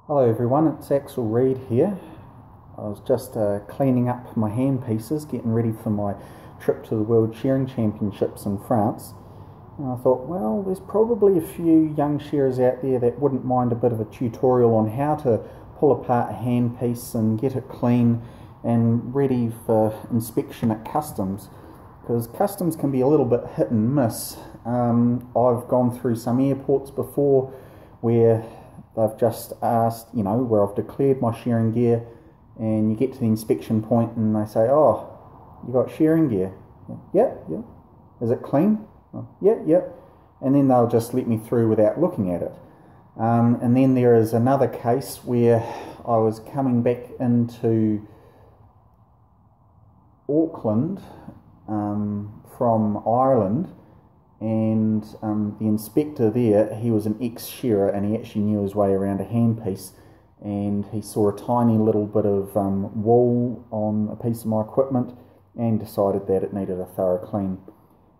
Hello everyone, it's Axel Reid here. I was just cleaning up my hand pieces, getting ready for my trip to the World Shearing Championships in France. And I thought, well, there's probably a few young shearers out there that wouldn't mind a bit of a tutorial on how to pull apart a hand piece and get it clean and ready for inspection at customs. Because customs can be a little bit hit and miss. I've gone through some airports before where they've just asked, where I've declared my shearing gear, and you get to the inspection point and they say, oh, you got shearing gear? Yeah. Is it clean? Oh, yeah. And then they'll just let me through without looking at it. And then there is another case where I was coming back into Auckland from Ireland, and the inspector there, he was an ex-shearer and he actually knew his way around a handpiece, and he saw a tiny little bit of wool on a piece of my equipment and decided that it needed a thorough clean.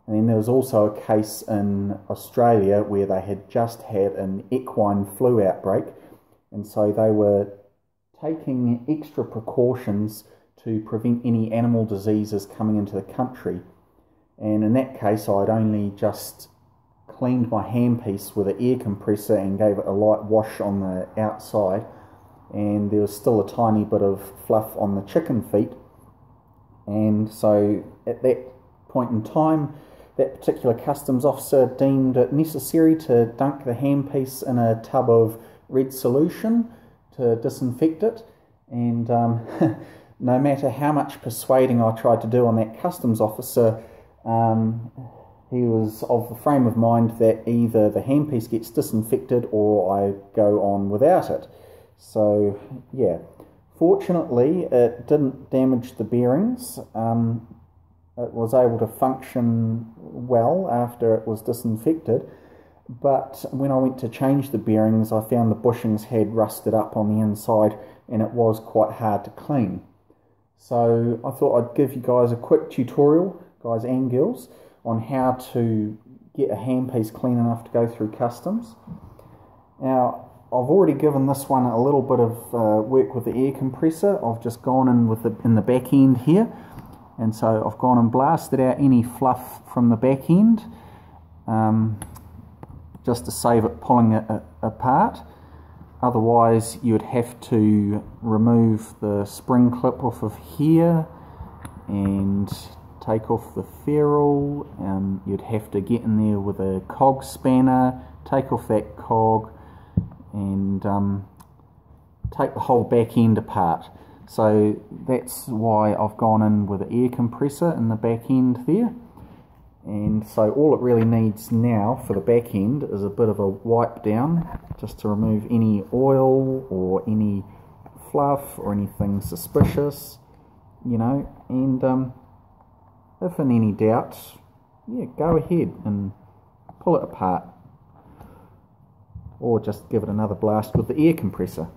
And then there was also a case in Australia where they had just had an equine flu outbreak, and so they were taking extra precautions to prevent any animal diseases coming into the country. And in that case, I'd only just cleaned my handpiece with an air compressor and gave it a light wash on the outside, and there was still a tiny bit of fluff on the chicken feet. And so at that point in time, that particular customs officer deemed it necessary to dunk the handpiece in a tub of red solution to disinfect it. And no matter how much persuading I tried to do on that customs officer, he was of the frame of mind that either the handpiece gets disinfected or I go on without it. So yeah, fortunately it didn't damage the bearings. It was able to function well after it was disinfected, but when I went to change the bearings, I found the bushings had rusted up on the inside and it was quite hard to clean. So I thought I'd give you guys a quick tutorial, guys and girls, on how to get a handpiece clean enough to go through customs. Now, I've already given this one a little bit of work with the air compressor. I've just gone in with in the back end here, and so I've gone and blasted out any fluff from the back end, just to save it pulling it apart. Otherwise, you would have to remove the spring clip off of here and take off the ferrule. You'd have to get in there with a cog spanner, take off that cog, and take the whole back end apart. So that's why I've gone in with an air compressor in the back end there. And so all it really needs now for the back end is a bit of a wipe down, just to remove any oil or any fluff or anything suspicious, and if in any doubt, yeah, go ahead and pull it apart, or just give it another blast with the air compressor.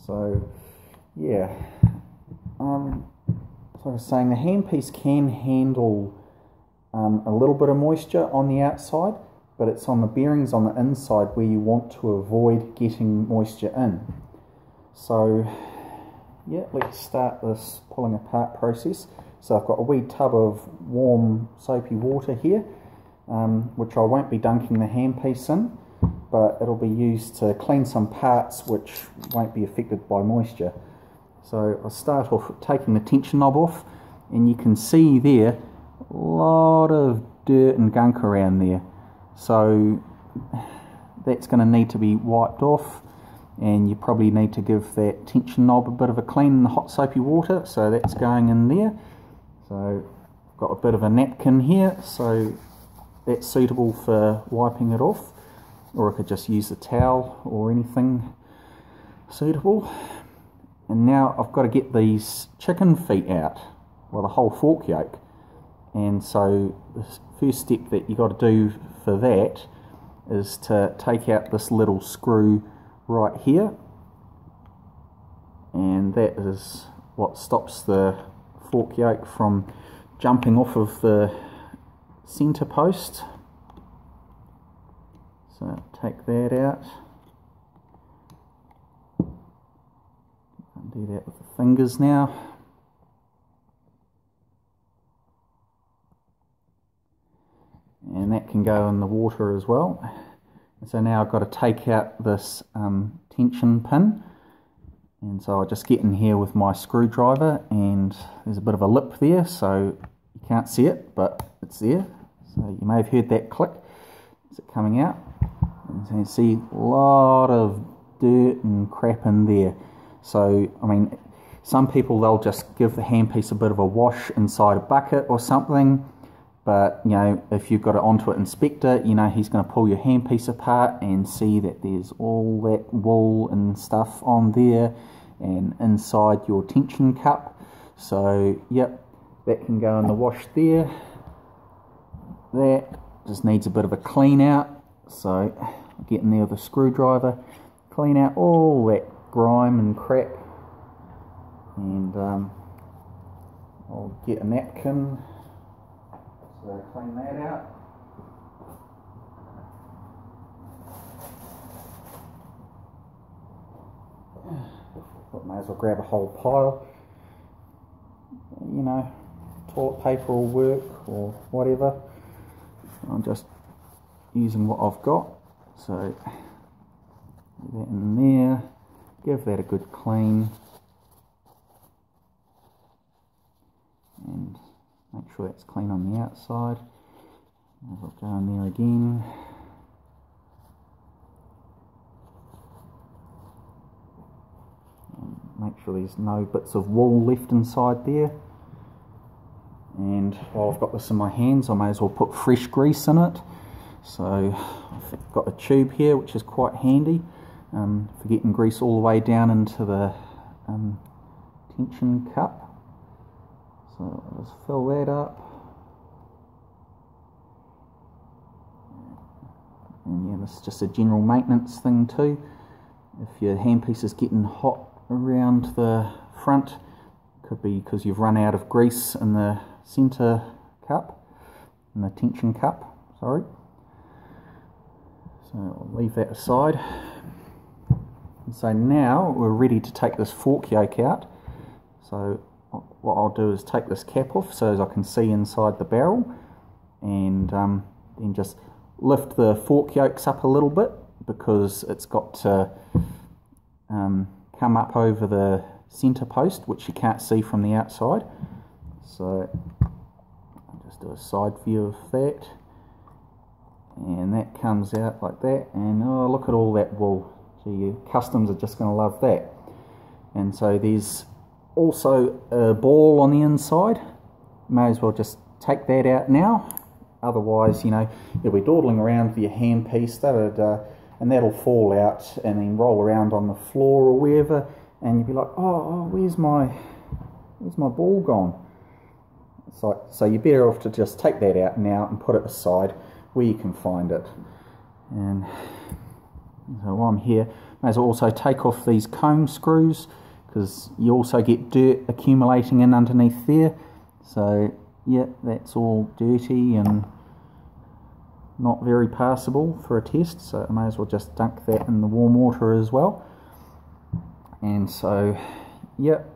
So yeah, so I was saying the handpiece can handle a little bit of moisture on the outside, but it's on the bearings on the inside where you want to avoid getting moisture in. So yeah, let's start this pulling apart process. So I've got a wee tub of warm soapy water here, which I won't be dunking the handpiece in, but it'll be used to clean some parts which won't be affected by moisture. So I'll start off with taking the tension knob off, and you can see there a lot of dirt and gunk around there. So that's going to need to be wiped off, and you probably need to give that tension knob a bit of a clean in the hot soapy water. So that's going in there. So I've got a bit of a napkin here, so that's suitable for wiping it off, or I could just use a towel or anything suitable. And now I've got to get these chicken feet out, well, the whole fork yoke. And so the first step that you've got to do for that is to take out this little screw right here, and that is what stops the fork yoke from jumping off of the centre post. So take that out. do that with the fingers now. And that can go in the water as well. So now I've got to take out this tension pin, and so I just get in here with my screwdriver, and there's a bit of a lip there, so you can't see it, but it's there. So you may have heard that click. Is it coming out? And so you see a lot of dirt and crap in there. So I mean, some people, they'll just give the handpiece a bit of a wash inside a bucket or something. But, you know, if you've got it onto an inspector, you know, he's going to pull your handpiece apart and see that there's all that wool and stuff on there and inside your tension cup. So, yep, that can go in the wash there. That just needs a bit of a clean out. So, get in there with a screwdriver, clean out all that grime and crap. And I'll get a napkin. So clean that out. But may as well grab a whole pile. You know, toilet paper will work or whatever. I'm just using what I've got. So put that in there. Give that a good clean. And make sure that's clean on the outside. I'll go in there again. And make sure there's no bits of wool left inside there. And while I've got this in my hands, I may as well put fresh grease in it. So I've got a tube here, which is quite handy for getting grease all the way down into the tension cup. So I'll just fill that up. And yeah, this is just a general maintenance thing too. If your handpiece is getting hot around the front, could be because you've run out of grease in the centre cup, in the tension cup, sorry. So I'll leave that aside. And so now we're ready to take this fork yoke out. So what I'll do is take this cap off so as I can see inside the barrel, and then just lift the fork yokes up a little bit because it's got to come up over the centre post, which you can't see from the outside. So I'll just do a side view of that, and that comes out like that, and oh, look at all that wool. Gee, your customs are just going to love that. And so there's also a ball on the inside. May as well just take that out now, otherwise, you know, you'll be dawdling around with your handpiece, and that'll fall out and then roll around on the floor or wherever, and you'll be like, oh, where's my ball gone? It's like, so you're better off to just take that out now and put it aside where you can find it. And so while I'm here, may as well also take off these comb screws, because you also get dirt accumulating in underneath there. So yeah, that's all dirty and not very passable for a test, so I may as well just dunk that in the warm water as well. And so yep,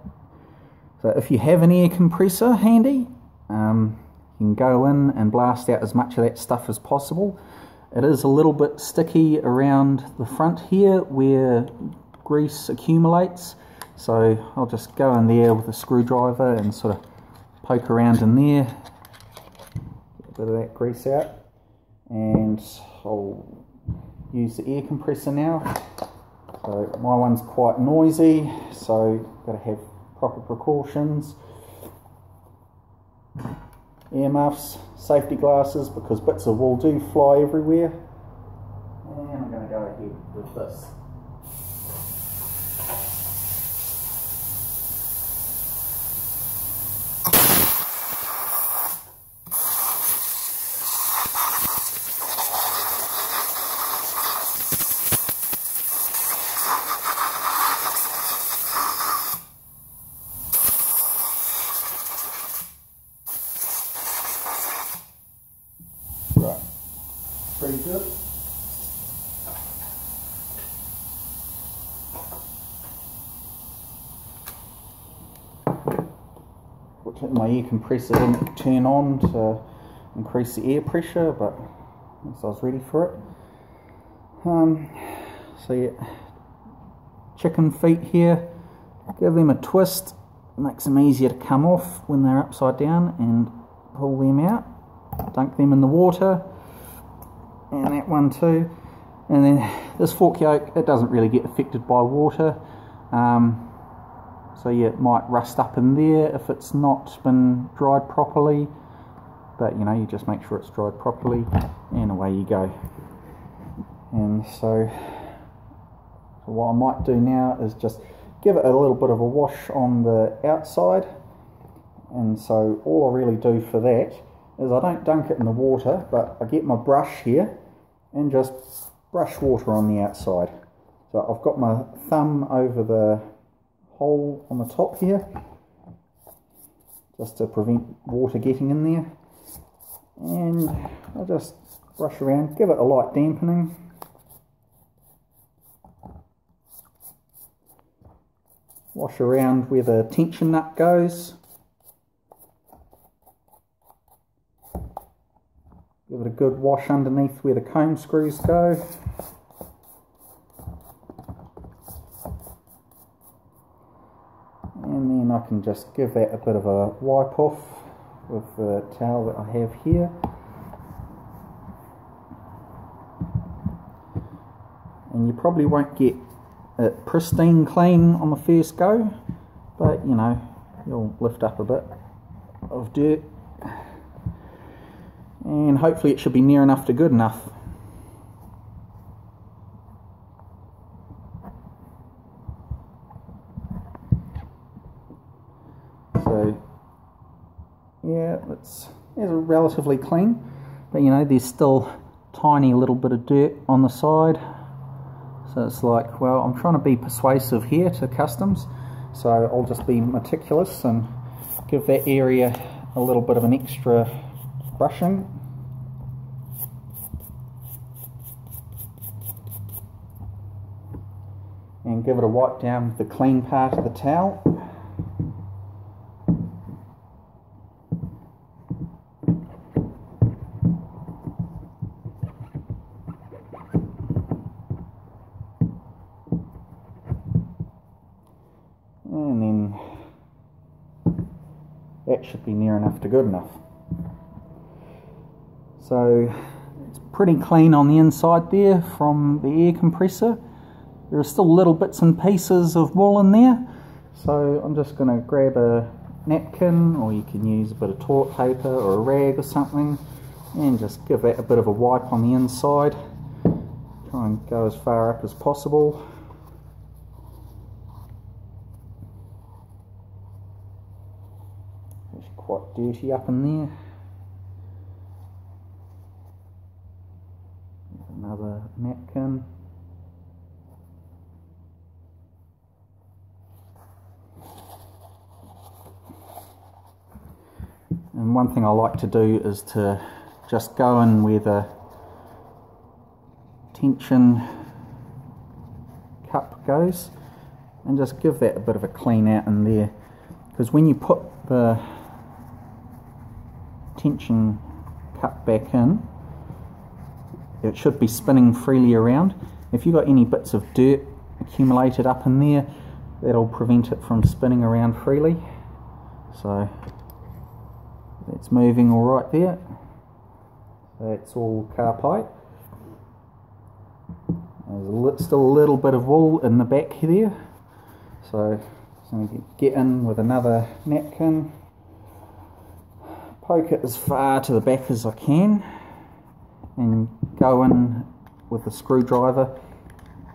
so if you have an air compressor handy, you can go in and blast out as much of that stuff as possible. It is a little bit sticky around the front here where grease accumulates, so I'll just go in there with a screwdriver and sort of poke around in there, get a bit of that grease out, and I'll use the air compressor now. So my one's quite noisy, so got to have proper precautions. Earmuffs, safety glasses, because bits of wool do fly everywhere. And I'm going to go ahead with this. Right, pretty good. Unfortunately my air compressor didn't turn on to increase the air pressure, but I guess I was ready for it. So yeah, chicken feet here, give them a twist, it makes them easier to come off when they're upside down, and pull them out, dunk them in the water, and that one too. And then this fork yoke, it doesn't really get affected by water, so yeah, it might rust up in there if it's not been dried properly, but you know, you just make sure it's dried properly, and away you go. And so what I might do now is just give it a little bit of a wash on the outside. And so all I really do for that is I don't dunk it in the water, but I get my brush here and just brush water on the outside. So I've got my thumb over the hole on the top here, just to prevent water getting in there. And I'll just brush around, give it a light dampening. Wash around where the tension nut goes. Give it a good wash underneath where the comb screws go. And then I can just give that a bit of a wipe off with the towel that I have here. And you probably won't get it pristine clean on the first go, but you know, you'll lift up a bit of dirt, and hopefully it should be near enough to good enough. So yeah, it's relatively clean, but you know, there's still tiny little bit of dirt on the side. So it's like, well, I'm trying to be persuasive here to customs, so I'll just be meticulous and give that area a little bit of an extra brushing. And give it a wipe down with the clean part of the towel. And then that should be near enough to good enough. So it's pretty clean on the inside there from the air compressor. There are still little bits and pieces of wool in there, so I'm just going to grab a napkin, or you can use a bit of toilet paper or a rag or something, and just give that a bit of a wipe on the inside. Try and go as far up as possible. It's quite dirty up in there. Another napkin. And one thing I like to do is to just go in where the tension cup goes and just give that a bit of a clean out in there, because when you put the tension cup back in, it should be spinning freely around. If you've got any bits of dirt accumulated up in there, that'll prevent it from spinning around freely. So it's moving all right there. That's all car pipe. There's still a little bit of wool in the back there, so I'm going to get in with another napkin, poke it as far to the back as I can, and go in with the screwdriver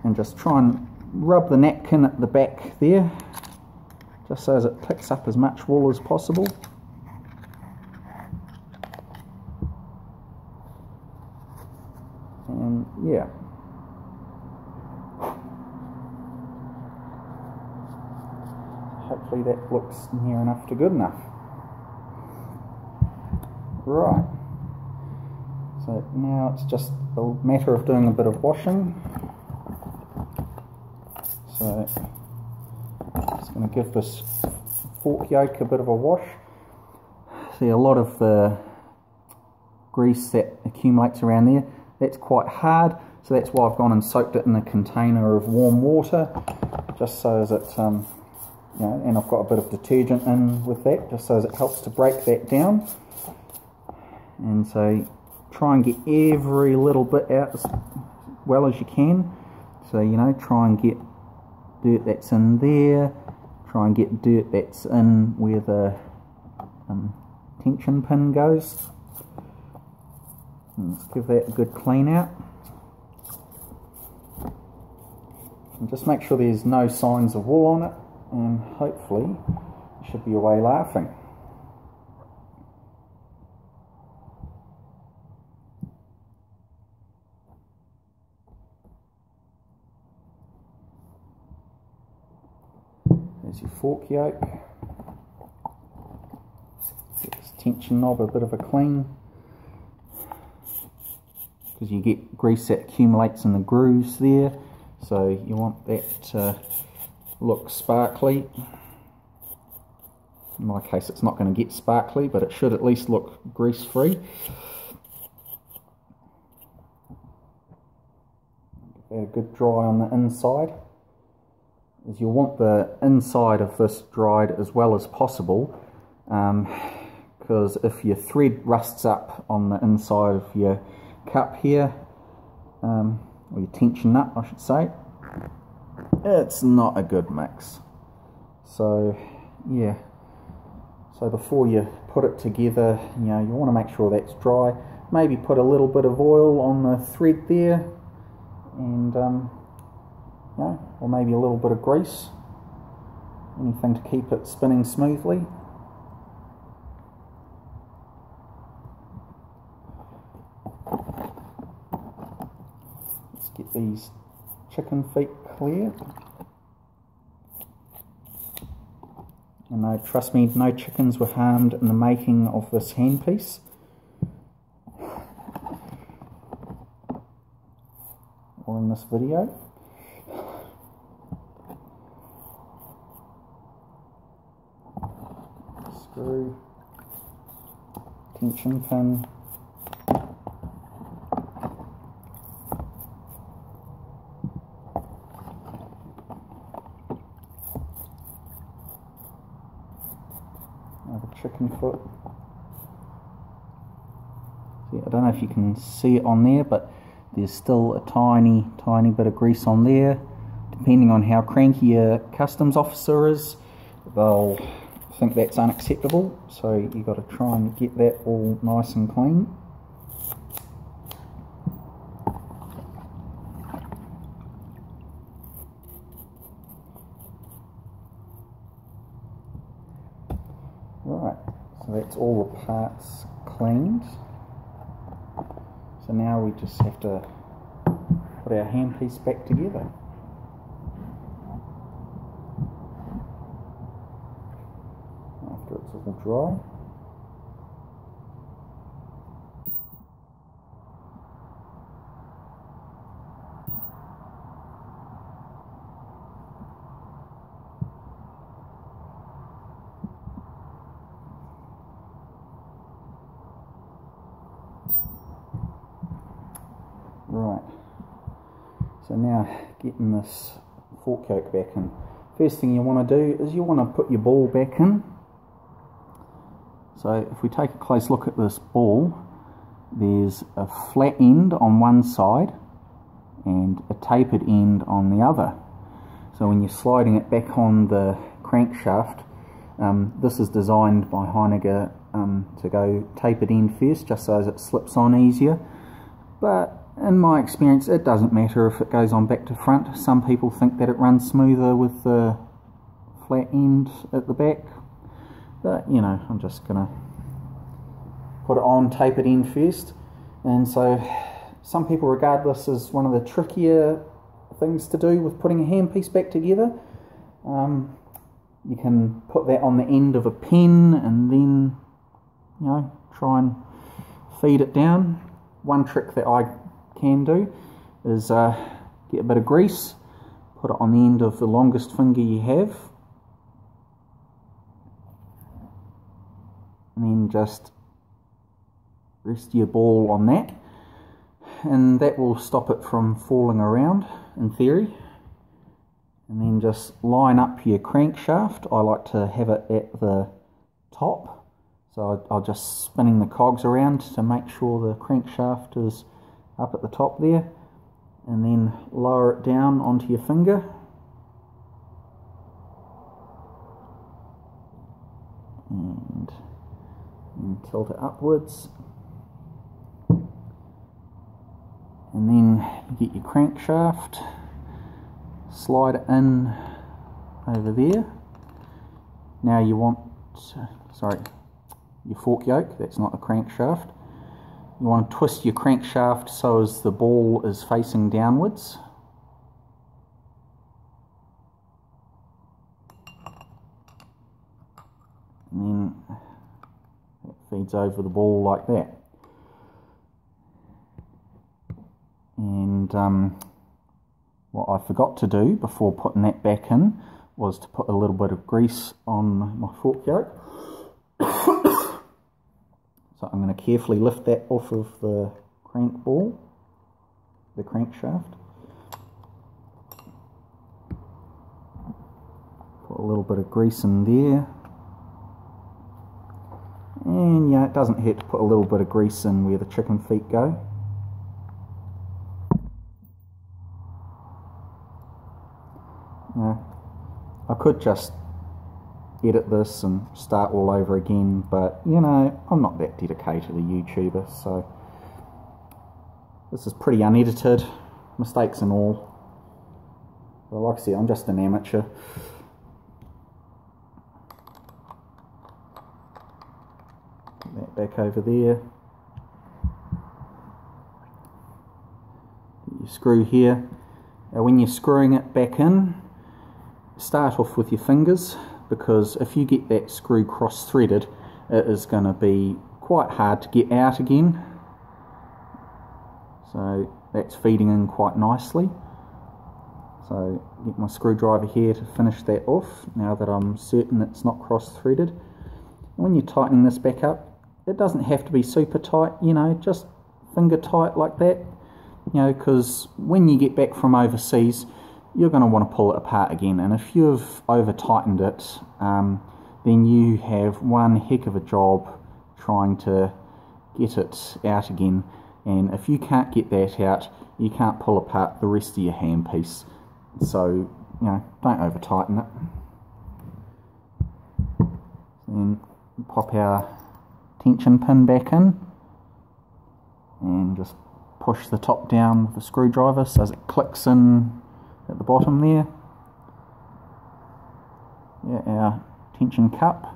and just try and rub the napkin at the back there, just so as it picks up as much wool as possible. And yeah, hopefully that looks near enough to good enough. Right, so now it's just a matter of doing a bit of washing. So I'm just going to give this fork yoke a bit of a wash. see a lot of the grease that accumulates around there, that's quite hard, so that's why I've gone and soaked it in a container of warm water, just so as it, you know, and I've got a bit of detergent in with that, just so as it helps to break that down. And so try and get every little bit out as well as you can. So, you know, try and get dirt that's in there, try and get dirt that's in where the tension pin goes. And let's give that a good clean out. And just make sure there's no signs of wool on it, and hopefully you should be away laughing. There's your fork yoke. Get this tension knob a bit of a clean, because you get grease that accumulates in the grooves there, so you want that to look sparkly. In my case it's not going to get sparkly, but it should at least look grease free. Give that a good dry on the inside, as you'll want the inside of this dried as well as possible, because if your thread rusts up on the inside of your cup here, or your tension nut I should say, it's not a good mix. So yeah, so before you put it together, you know, you want to make sure that's dry. Maybe put a little bit of oil on the thread there, and you know, or maybe a little bit of grease, anything to keep it spinning smoothly. Let's get these chicken feet cleared. And no, trust me, no chickens were harmed in the making of this handpiece. Or in this video. Screw, tension pin, another chicken foot. See, I don't know if you can see it on there, but there's still a tiny bit of grease on there. Depending on how cranky your customs officer is, they'll think that's unacceptable, so you've got to try and get that all nice and clean. Right, so that's all the parts cleaned. So now we just have to put our handpiece back together. After it's all dry. Right, so now getting this fork yoke back in. First thing you want to do is you want to put your ball back in. So if we take a close look at this ball, there's a flat end on one side and a tapered end on the other. So when you're sliding it back on the crankshaft, this is designed by Heinegger to go tapered end first, just so as it slips on easier. But in my experience, it doesn't matter if it goes on back to front. Some people think that it runs smoother with the flat end at the back. But, you know, I'm just going to put it on tapered end first. And so some people regard this as one of the trickier things to do with putting a handpiece back together. You can put that on the end of a pen and then, you know, try and feed it down. One trick that I can do is get a bit of grease, put it on the end of the longest finger you have, and then just rest your ball on that, and that will stop it from falling around in theory. And then just line up your crankshaft. I like to have it at the top, so I'll just spinning the cogs around to make sure the crankshaft is up at the top there, and then lower it down onto your finger. And tilt it upwards, and then you get your crankshaft, slide it in over there. Now you want, your fork yoke, that's not the crankshaft. You want to twist your crankshaft so as the ball is facing downwards. And then it feeds over the ball like that. And what I forgot to do before putting that back in was to put a little bit of grease on my fork yoke. So I'm going to carefully lift that off of the crank ball, the crankshaft. Put a little bit of grease in there. And yeah, it doesn't hurt to put a little bit of grease in where the chicken feet go. I could just edit this and start all over again, but you know, I'm not that dedicated a YouTuber, so this is pretty unedited, mistakes and all. But like I said, I'm just an amateur. Put that back over there. Get your screw here. Now when you're screwing it back in, start off with your fingers, because if you get that screw cross-threaded, it is going to be quite hard to get out again. So that's feeding in quite nicely. So get my screwdriver here to finish that off, now that I'm certain it's not cross-threaded. When you're tightening this back up, it doesn't have to be super tight, you know, just finger tight like that, you know, because when you get back from overseas, you're going to want to pull it apart again, and if you've over tightened it, then you have one heck of a job trying to get it out again, and if you can't get that out, you can't pull apart the rest of your handpiece. So, you know, don't over tighten it. Then pop our tension pin back in and just push the top down with the screwdriver so as it clicks in at the bottom there. Yeah, our tension cup,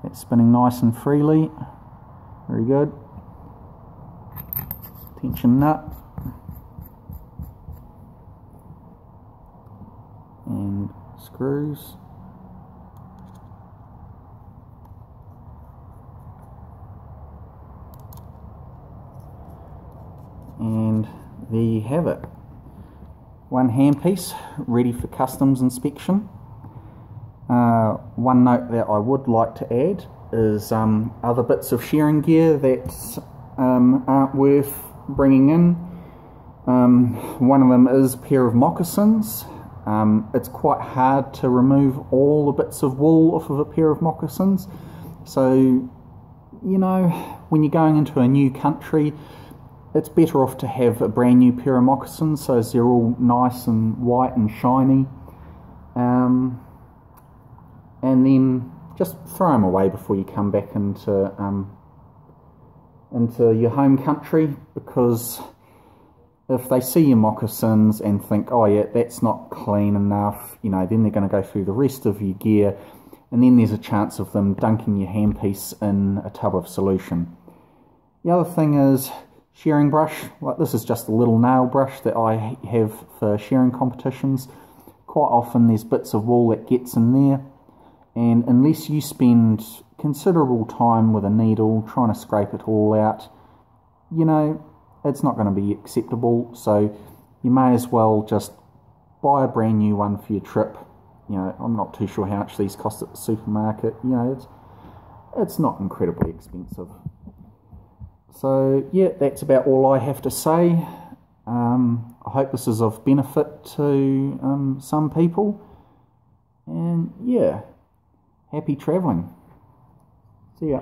it's spinning nice and freely, very good. Tension nut, and screws. And there you have it. One handpiece ready for customs inspection. One note that I would like to add is other bits of shearing gear that aren't worth bringing in. One of them is a pair of moccasins. It's quite hard to remove all the bits of wool off of a pair of moccasins. So, you know, when you're going into a new country, it's better off to have a brand new pair of moccasins, so they're all nice and white and shiny. And then just throw them away before you come back into your home country, because if they see your moccasins and think, oh yeah, that's not clean enough, you know, then they're going to go through the rest of your gear, and then there's a chance of them dunking your handpiece in a tub of solution. The other thing is shearing brush. Like, this is just a little nail brush that I have for shearing competitions. Quite often there's bits of wool that gets in there, and unless you spend considerable time with a needle trying to scrape it all out, you know, it's not going to be acceptable. So you may as well just buy a brand new one for your trip. You know, I'm not too sure how much these cost at the supermarket. You know, it's it's not incredibly expensive. So yeah, that's about all I have to say. I hope this is of benefit to some people, and yeah, happy travelling. See ya.